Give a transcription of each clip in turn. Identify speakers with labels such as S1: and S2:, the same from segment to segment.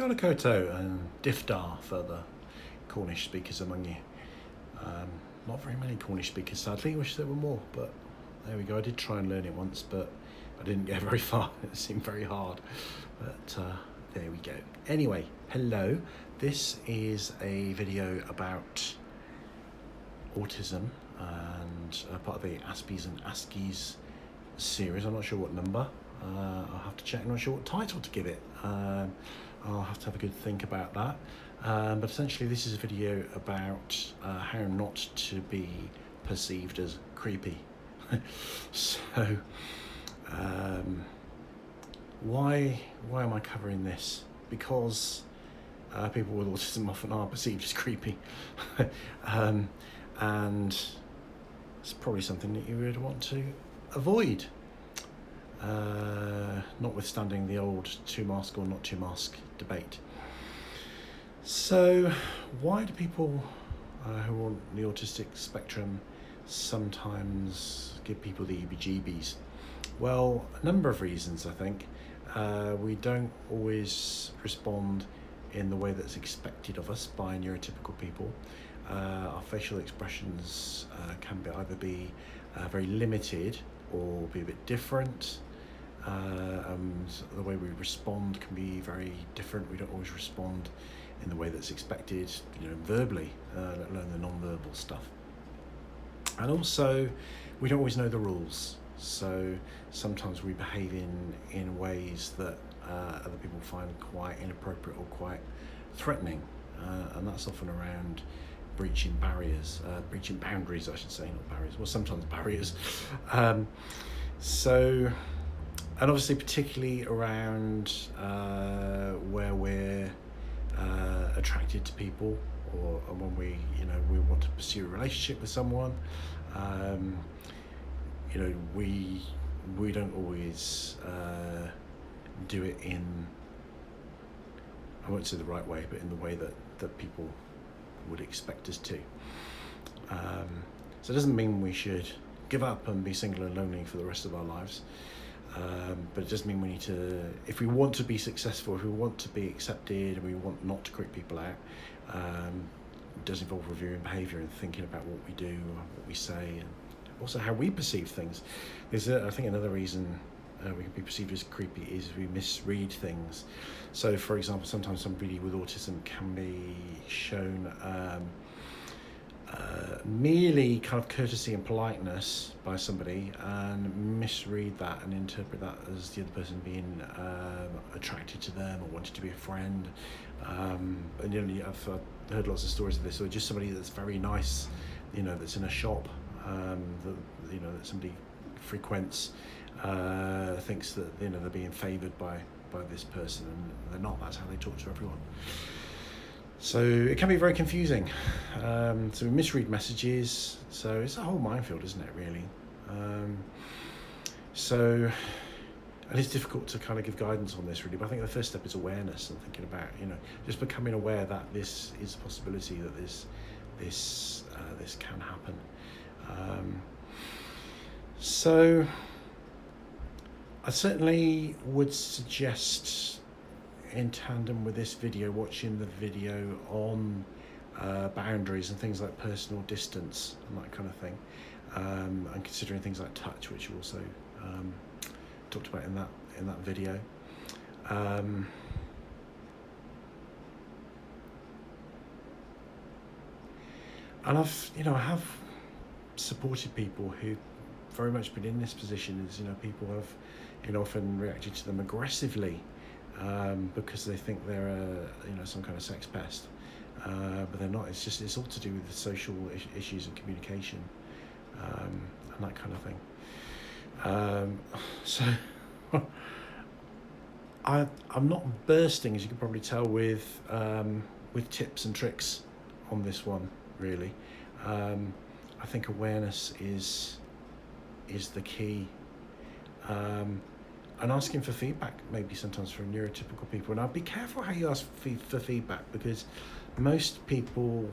S1: Kia ora koutou and diftar for the Cornish speakers among you. Not very many Cornish speakers, sadly. Wish there were more, but there we go. I did try and learn it once, but I didn't get very far. It seemed very hard, but there we go. Anyway, hello. This is a video about autism and part of the Aspies and Askies series. I'm not sure what number. I'll have to check. I'm not sure what title to give it. I'll have to have a good think about that. But essentially this is a video about how not to be perceived as creepy. So why am I covering this? Because people with autism often are perceived as creepy. And it's probably something that you would want to avoid. Notwithstanding the old two mask or not two mask debate. So why do people who are on the autistic spectrum sometimes give people the heebie-jeebies? Well, a number of reasons, I think. We don't always respond in the way that's expected of us by neurotypical people. Our facial expressions can either be very limited or be a bit different. And the way we respond can be very different. We don't always respond in the way that's expected, verbally, let alone the non-verbal stuff. And also, we don't always know the rules. So sometimes we behave in ways that other people find quite inappropriate or quite threatening. And that's often around breaching boundaries, I should say, not barriers. Well, sometimes barriers. And obviously particularly around where we're attracted to people, or when we want to pursue a relationship with someone. We don't always do it in, I won't say the right way, but in the way that people would expect us to. So it doesn't mean we should give up and be single and lonely for the rest of our lives. But it does mean we need to, if we want to be successful, if we want to be accepted, and we want not to creep people out, it does involve reviewing behaviour and thinking about what we do, what we say, and also how we perceive things. There's, I think, another reason we can be perceived as creepy is we misread things. So, for example, sometimes somebody with autism can be shown merely kind of courtesy and politeness by somebody, and misread that and interpret that as the other person being attracted to them or wanted to be a friend. And I've heard lots of stories of this, or just somebody that's very nice, that's in a shop that somebody frequents, thinks that they're being favoured by this person, and they're not. That's how they talk to everyone. So it can be very confusing. So we misread messages. So it's a whole minefield, isn't it, really? And it's difficult to kind of give guidance on this, really. But I think the first step is awareness and thinking about, just becoming aware that this is a possibility, that this can happen. So I certainly would suggest, in tandem with this video, watching the video on boundaries and things like personal distance and that kind of thing, and considering things like touch, which you also talked about in that video. And I have supported people who very much been in this position. Is people have often reacted to them aggressively. Because they think they're some kind of sex pest, but they're not. It's all to do with the social issues of communication, and that kind of thing. So I'm not bursting, as you can probably tell, with tips and tricks on this one, really. I think awareness is the key. And asking for feedback, maybe sometimes from neurotypical people. And I'd be careful how you ask for feedback, because most people,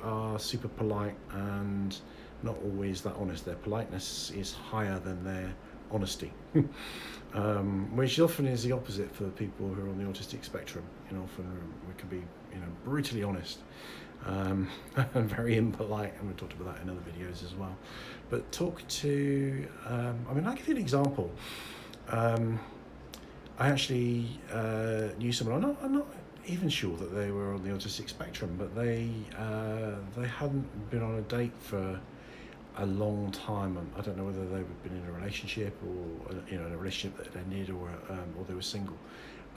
S1: are super polite and not always that honest. Their politeness is higher than their honesty, which often is the opposite for people who are on the autistic spectrum. Often we can be, brutally honest, and very impolite, and we talked about that in other videos as well. But talk to, I'll give you an example. I actually knew someone. I'm not even sure that they were on the autistic spectrum, but they hadn't been on a date for a long time. I don't know whether they've been in a relationship or in a relationship that had ended, or they were single,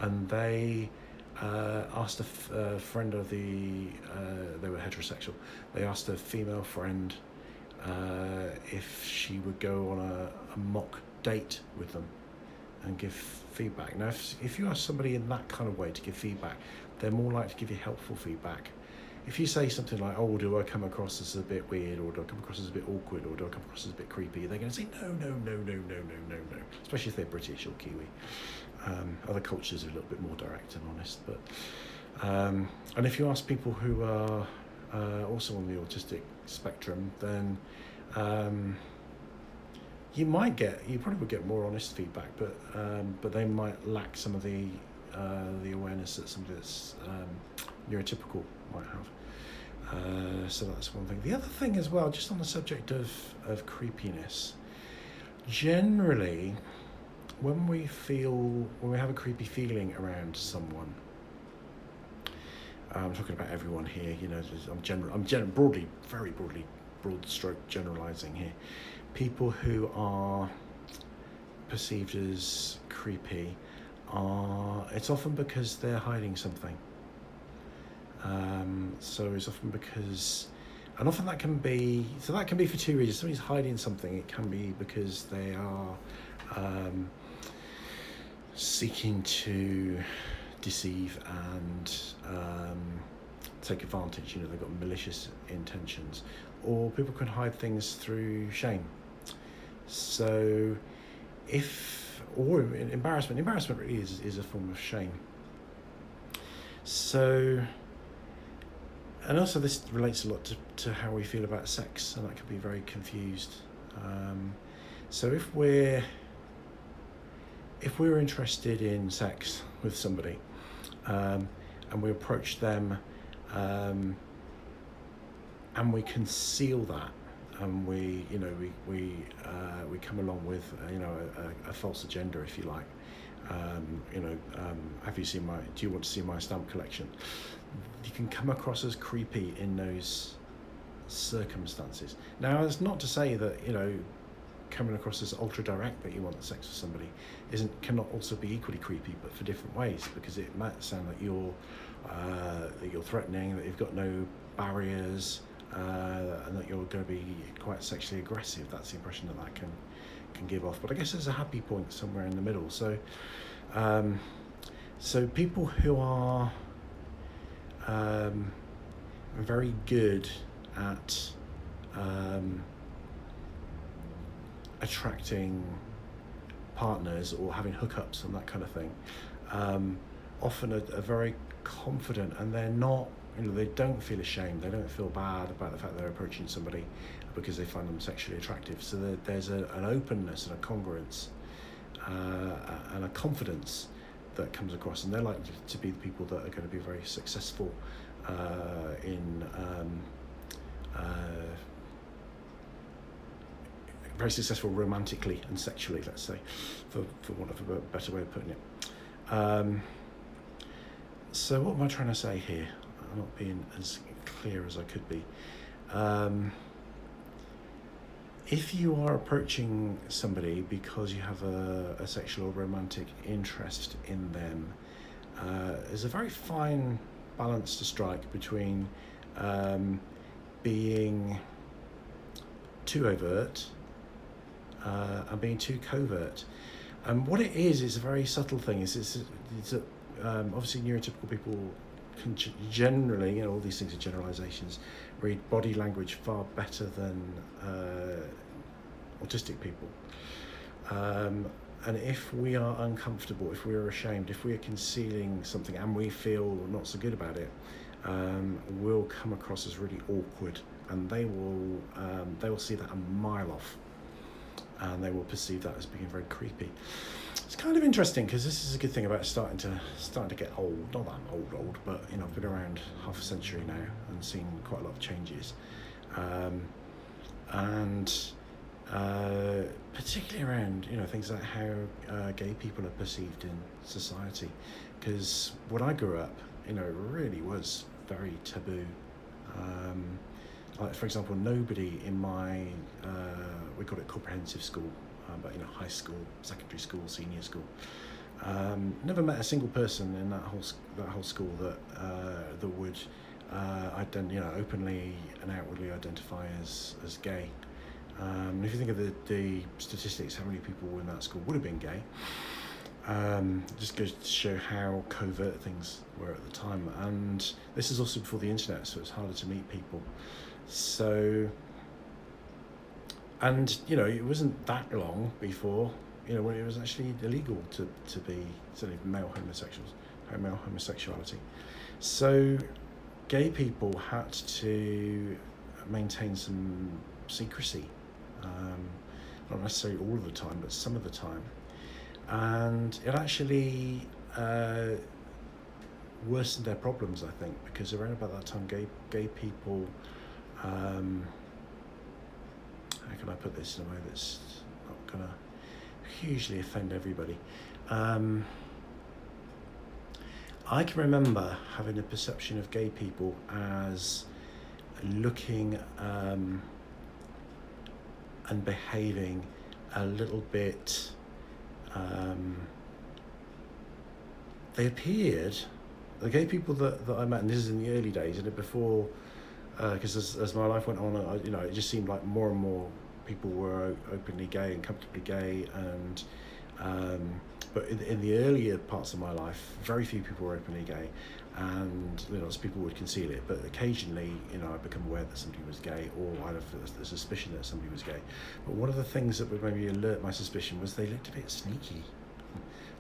S1: and they asked a friend of they were heterosexual. They asked a female friend if she would go on a mock date with them and give feedback. Now, if you ask somebody in that kind of way to give feedback, they're more likely to give you helpful feedback. If you say something like, "Oh, do I come across as a bit weird, or do I come across as a bit awkward, or do I come across as a bit creepy?" They're going to say, no. Especially if they're British or Kiwi. Other cultures are a little bit more direct and honest. But and if you ask people who are also on the autistic spectrum, then you probably would get more honest feedback, but they might lack some of the awareness that somebody that's neurotypical might have. So that's one thing. The other thing as well, just on the subject of creepiness, generally, when we have a creepy feeling around someone, I'm talking about everyone here, I'm very broad stroke generalizing here. People who are perceived as creepy it's often because they're hiding something. So it's often because, and often that can be for two reasons. Somebody's hiding something. It can be because they are seeking to deceive and take advantage. They've got malicious intentions, or people can hide things through shame. So, or embarrassment really is a form of shame. So, and also this relates a lot to how we feel about sex, and that can be very confused. So if we're interested in sex with somebody, and we approach them, and we conceal that, and we come along with a false agenda, if you like. Do you want to see my stamp collection? You can come across as creepy in those circumstances. Now, that's not to say that coming across as ultra direct that you want sex with somebody cannot also be equally creepy, but for different ways, because it might sound like you're threatening, that you've got no barriers, and that you're going to be quite sexually aggressive. That's the impression that can give off. But I guess there's a happy point somewhere in the middle. So people who are very good at attracting partners or having hookups and that kind of thing, often are very confident, and they're not, they don't feel ashamed, they don't feel bad about the fact they're approaching somebody because they find them sexually attractive. So there's an openness and a congruence and a confidence that comes across, and they're likely to be the people that are going to be very successful very successful romantically and sexually, let's say, for want of a better way of putting it. So what am I trying to say here? I'm not being as clear as I could be. If you are approaching somebody because you have a sexual or romantic interest in them, there's a very fine balance to strike between being too overt and being too covert. And what it is a very subtle thing. It's obviously neurotypical people can generally, all these things are generalizations, read body language far better than autistic people. And if we are uncomfortable, if we are ashamed, if we are concealing something and we feel not so good about it, we'll come across as really awkward, and they will see that a mile off. and they will perceive that as being very creepy. It's kind of interesting because this is a good thing about starting to get old. Not that I'm old, but I've been around half a century now and seen quite a lot of changes, and particularly around things like how gay people are perceived in society. Because when I grew up, it really was very taboo. Like, for example, nobody in my we call it comprehensive school, but high school, secondary school, senior school, never met a single person in that whole school that would openly and outwardly identify as gay. If you think of the statistics, how many people in that school would have been gay, just goes to show how covert things were at the time. And this is also before the internet, so it's harder to meet people. So, and it wasn't that long before when it was actually illegal to be certainly male homosexuality. So gay people had to maintain some secrecy, not necessarily all of the time, but some of the time, and it actually worsened their problems, I think, because around about that time gay people, how can I put this in a way that's not going to hugely offend everybody? I can remember having a perception of gay people as looking and behaving a little bit. They appeared, the gay people that I met, and this is in the early days, and before, because as my life went on, it just seemed like more and more people were openly gay and comfortably gay, and but in the earlier parts of my life, very few people were openly gay, and lots of people would conceal it. But occasionally, I'd become aware that somebody was gay, or I'd have the suspicion that somebody was gay. But one of the things that would maybe alert my suspicion was they looked a bit sneaky.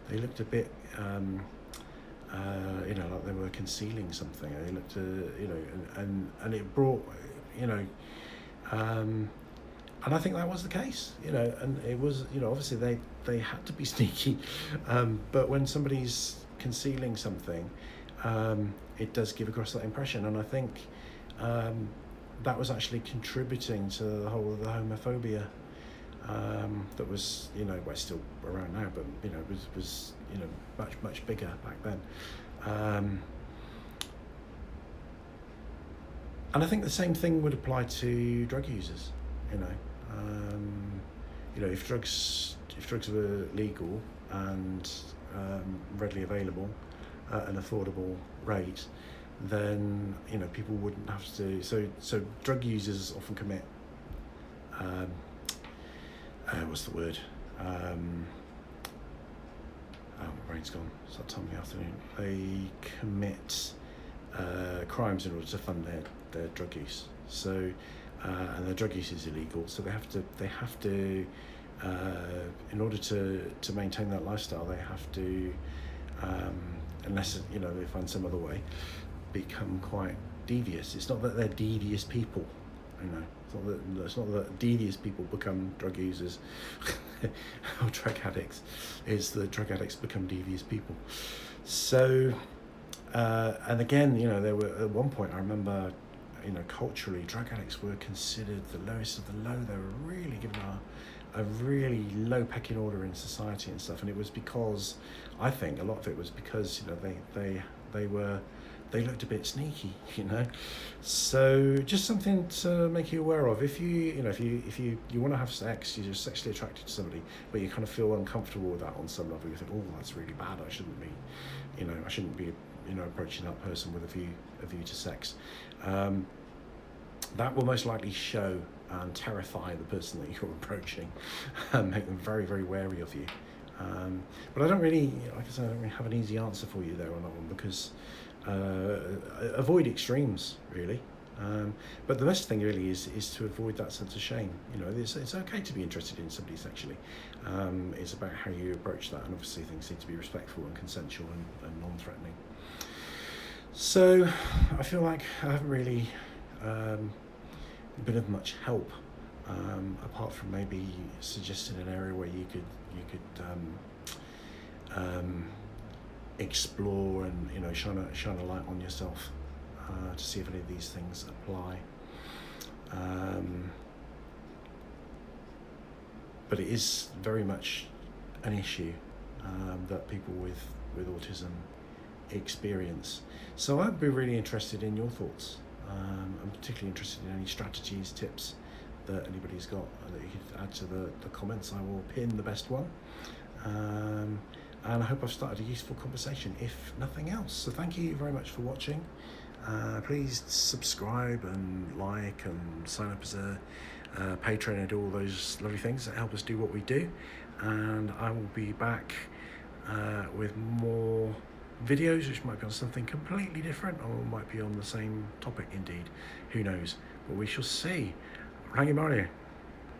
S1: They looked a bit, like they were concealing something. They looked, and it brought, and I think that was the case, and it was, obviously they had to be sneaky, but when somebody's concealing something, it does give across that impression, and I think that was actually contributing to the whole of the homophobia that was, well, it's still around now, but was much bigger back then. And I think the same thing would apply to drug users. If drugs were legal and readily available at an affordable rate, then people wouldn't have to. So drug users often commit. What's the word? Oh, my brain's gone. It's that time of the afternoon. They commit crimes in order to fund their drug use. So. And their drug use is illegal, so they have to in order to maintain that lifestyle, they have to, unless they find some other way, become quite devious. It's not that they're devious people, it's not that devious people become drug users or drug addicts. It's the drug addicts become devious people. So, and again, there were at one point I remember. Culturally, drug addicts were considered the lowest of the low. They were really given a really low pecking order in society and stuff. And it was because, I think, a lot of it was because they looked a bit sneaky. So just something to make you aware of. If you want to have sex, you're just sexually attracted to somebody, but you kind of feel uncomfortable with that on some level. You think, oh, that's really bad. I shouldn't be approaching that person with a view to sex. That will most likely show and terrify the person that you're approaching, and make them very, very wary of you. But I don't really, like I said, I don't really have an easy answer for you there on that one, because avoid extremes, really. But the best thing really is to avoid that sense of shame. It's okay to be interested in somebody sexually. It's about how you approach that, and obviously things need to be respectful and consensual and non-threatening. So I feel like I haven't really been of much help apart from maybe suggesting an area where you could explore and shine a light on yourself to see if any of these things apply. But it is very much an issue that people with autism experience. So I'd be really interested in your thoughts. I'm particularly interested in any strategies, tips that anybody's got that you could add to the comments. I will pin the best one. And I hope I've started a useful conversation, if nothing else. So thank you very much for watching. Please subscribe and like and sign up as a patron and do all those lovely things that help us do what we do. And I will be back with more videos, which might be on something completely different, or might be on the same topic indeed. Who knows? But we shall see. Rangimarie.